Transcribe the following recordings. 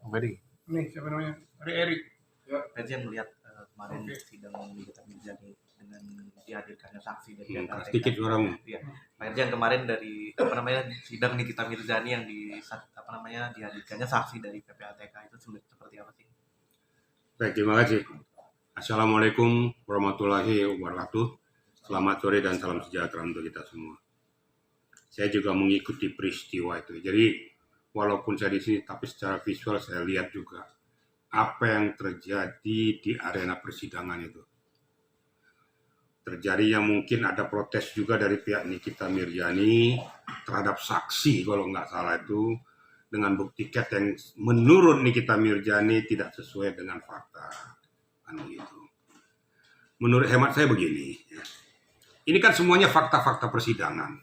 Beri. Nih, siapa namanya? Eri. Ya. Saya melihat kemarin sidang Nikita Mirzani dengan dihadirkannya saksi dari sedikit orang. Ya. Pak Irjen, kemarin dari sidang Nikita Mirzani yang dihadirkannya saksi dari PPATK itu seperti apa sih? Baik, terima kasih. Assalamualaikum warahmatullahi wabarakatuh. Selamat sore dan salam sejahtera untuk kita semua. Saya juga mengikuti peristiwa itu. Jadi walaupun saya di sini, tapi secara visual saya lihat juga apa yang terjadi di arena persidangan itu. Terjadi yang mungkin ada protes juga dari pihak Nikita Mirzani terhadap saksi kalau nggak salah itu, dengan bukti CAT yang menurut Nikita Mirzani tidak sesuai dengan fakta. Gitu. Menurut hemat saya begini, ya. Ini kan semuanya fakta-fakta persidangan.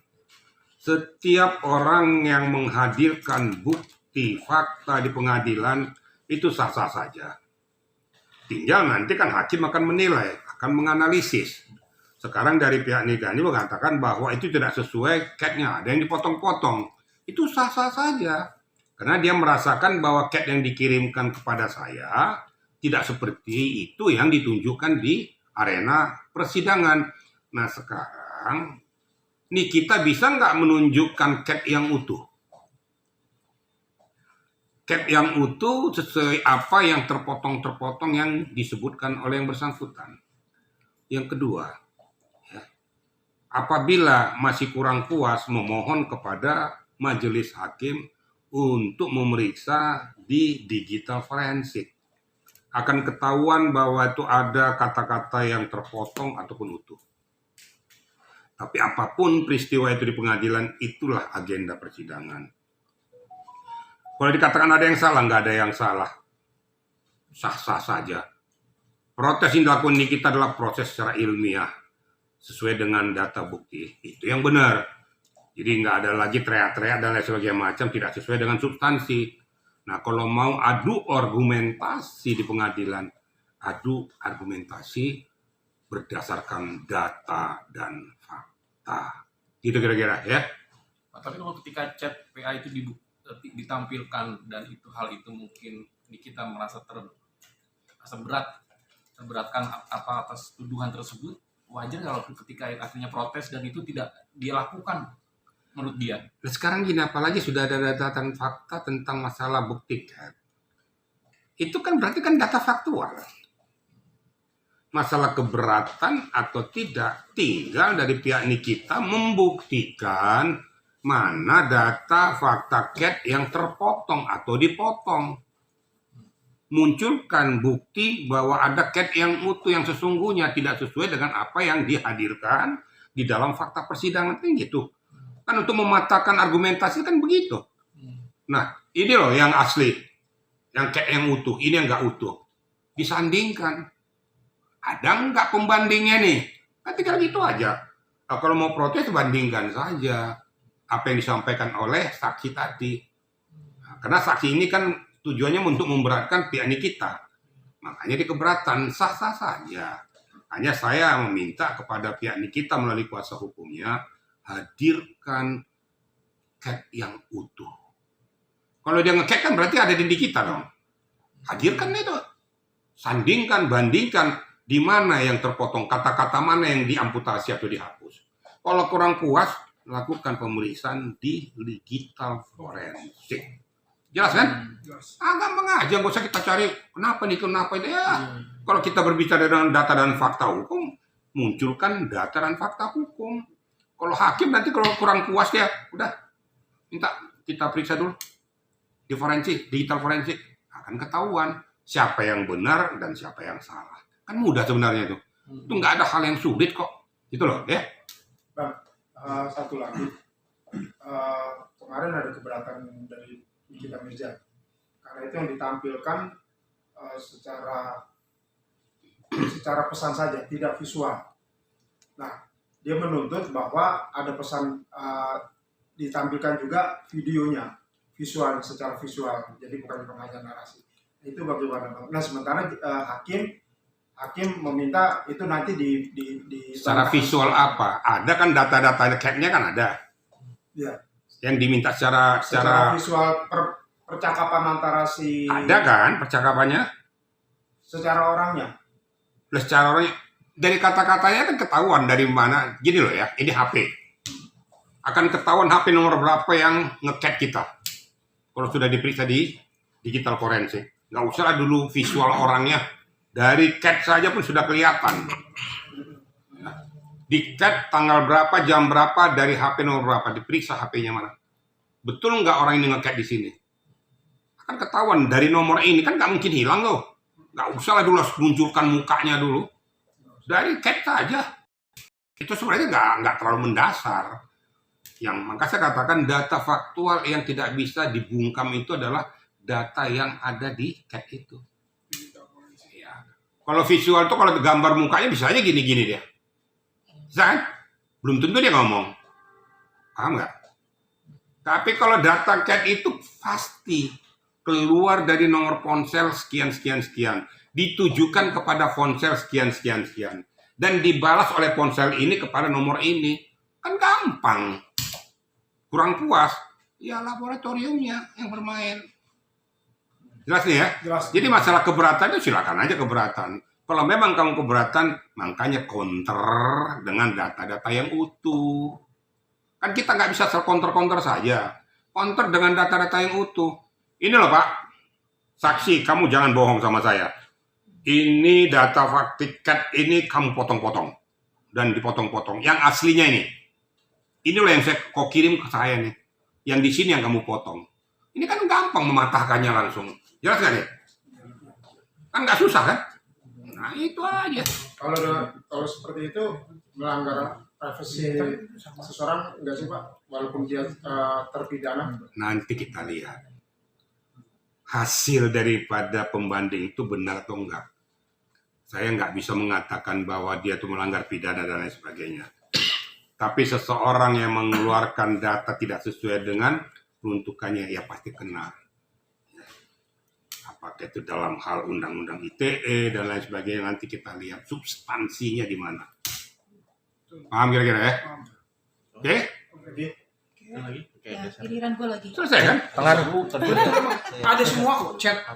Setiap orang yang menghadirkan bukti fakta di pengadilan itu sah-sah saja. Tinggal nanti kan hakim akan menilai, akan menganalisis. Sekarang dari pihak Nikita mengatakan bahwa itu tidak sesuai CAT-nya, ada yang dipotong-potong. Itu sah-sah saja. Karena dia merasakan bahwa CAT yang dikirimkan kepada saya tidak seperti itu yang ditunjukkan di arena persidangan. Nah sekarang Nikita bisa nggak menunjukkan CAT yang utuh? CAT yang utuh sesuai apa yang terpotong-terpotong yang disebutkan oleh yang bersangkutan. Yang kedua, ya, apabila masih kurang puas, memohon kepada majelis hakim untuk memeriksa di digital forensik. Akan ketahuan bahwa itu ada kata-kata yang terpotong ataupun utuh. Tapi apapun peristiwa itu di pengadilan, itulah agenda persidangan. Kalau dikatakan ada yang salah, nggak ada yang salah. Sah-sah saja. Protes yang dilakukan Nikita adalah proses secara ilmiah. Sesuai dengan data bukti. Itu yang benar. Jadi nggak ada lagi teriak-teriak dan lain sebagainya macam, tidak sesuai dengan substansi. Nah, kalau mau adu argumentasi di pengadilan, adu argumentasi berdasarkan data dan fakta. Gitu kira-kira ya. Tapi kalau ketika chat PA itu ditampilkan dan itu hal itu mungkin kita merasa terberatkan apa atas tuduhan tersebut, wajar kalau ketika akhirnya protes dan itu tidak dia lakukan menurut dia. Nah, sekarang gini, apalagi sudah ada data dan fakta tentang masalah bukti CAT. Itu kan berarti kan data faktual. Masalah keberatan atau tidak tinggal dari pihak Nikita membuktikan mana data fakta CAT yang terpotong atau dipotong. Munculkan bukti bahwa ada CAT yang utuh yang sesungguhnya tidak sesuai dengan apa yang dihadirkan di dalam fakta persidangan kan gitu. Kan untuk mematahkan argumentasi kan begitu. Nah, ini loh yang asli. Yang CAT yang utuh, ini yang nggak utuh. Disandingkan. Ada nggak pembandingnya nih? Kan tinggal gitu aja. Nah, kalau mau protes, bandingkan saja apa yang disampaikan oleh saksi tadi. Nah, karena saksi ini kan tujuannya untuk memberatkan pihak Nikita. Makanya di keberatan, sah-sah saja. Hanya saya meminta kepada pihak Nikita melalui kuasa hukumnya, hadirkan CAT yang utuh. Kalau dia nge-CAT kan berarti ada di Nikita dong. Hadirkan itu. Sandingkan, bandingkan di mana yang terpotong, kata-kata mana yang diamputasi atau dihapus. Kalau kurang puas, lakukan pemeriksaan di digital forensik. Jelas kan? Gampang aja, nggak usah kita cari kenapa nih, kenapa itu. Ya, kalau kita berbicara dengan data dan fakta hukum, munculkan data dan fakta hukum. Kalau hakim nanti kalau kurang puas ya, udah minta kita periksa dulu di forensik, digital forensik, akan ketahuan siapa yang benar dan siapa yang salah. Kan mudah sebenarnya itu. Itu nggak ada hal yang sulit kok. Gitu loh, ya. Bang, satu lagi. Kemarin ada keberatan dari Nikita Mirzani. Karena itu yang ditampilkan secara pesan saja, tidak visual. Nah, dia menuntut bahwa ada pesan ditampilkan juga videonya, secara visual, jadi bukan pengajar narasi. Itu bagaimana, Bang? Nah, sementara hakim meminta itu nanti di secara visual apa? Ada kan data-data CAT-nya kan ada. Ya. Yang diminta secara visual percakapan antara si Ada kan percakapannya? secara orangnya. Plus secara orangnya, dari kata-katanya kan ketahuan dari mana. Gini loh ya, ini HP. Akan ketahuan HP nomor berapa yang nge-cat kita. Kalau sudah diperiksa di digital forensik. Nggak usah lah dulu visual orangnya. Dari cat saja pun sudah kelihatan. Di cat tanggal berapa, jam berapa, dari HP nomor berapa. Diperiksa HP-nya mana. Betul nggak orang ini nge-cat di sini? Akan ketahuan dari nomor ini. Kan nggak mungkin hilang loh. Nggak usah lah dulu munculkan mukanya dulu. Dari cat saja. Itu sebenarnya nggak terlalu mendasar. Yang maka saya katakan data faktual yang tidak bisa dibungkam itu adalah data yang ada di cat itu. Ya. Kalau visual itu kalau gambar mukanya bisa aja gini-gini dia. Bisa kan? Belum tentu dia ngomong. Paham nggak? Tapi kalau data cat itu pasti keluar dari nomor ponsel sekian, ditujukan kepada ponsel sekian, dan dibalas oleh ponsel ini kepada nomor ini. Kan gampang. Kurang puas, ya laboratoriumnya yang bermain. Jelas nih ya? Jelas. Jadi masalah keberatan itu silakan aja keberatan. Kalau memang kamu keberatan, makanya counter dengan data-data yang utuh. Kan kita nggak bisa counter-counter saja. Counter dengan data-data yang utuh. Ini loh Pak, saksi kamu jangan bohong sama saya. Ini data cat ini kamu potong-potong. Dan dipotong-potong. Yang aslinya ini. Ini loh yang kau kirim ke saya nih. Yang di sini yang kamu potong. Ini kan gampang mematahkannya langsung. Jelas nggak nih? Kan nggak susah kan? Nah itu aja. Kalau seperti itu melanggar privasi seseorang enggak sih Pak? Walaupun dia terpidana. Nanti kita lihat. Hasil daripada pembanding itu benar atau enggak. Saya nggak bisa mengatakan bahwa dia itu melanggar pidana dan lain sebagainya. Tapi seseorang yang mengeluarkan data tidak sesuai dengan peruntukannya, ya pasti kena. Apakah itu dalam hal undang-undang ITE dan lain sebagainya, nanti kita lihat substansinya di mana. Paham kira-kira ya? Oke? Jadi Lagi? Oke, Ya, giliran gue lagi. Selesai kan? Tengah dulu. ada semua kok chat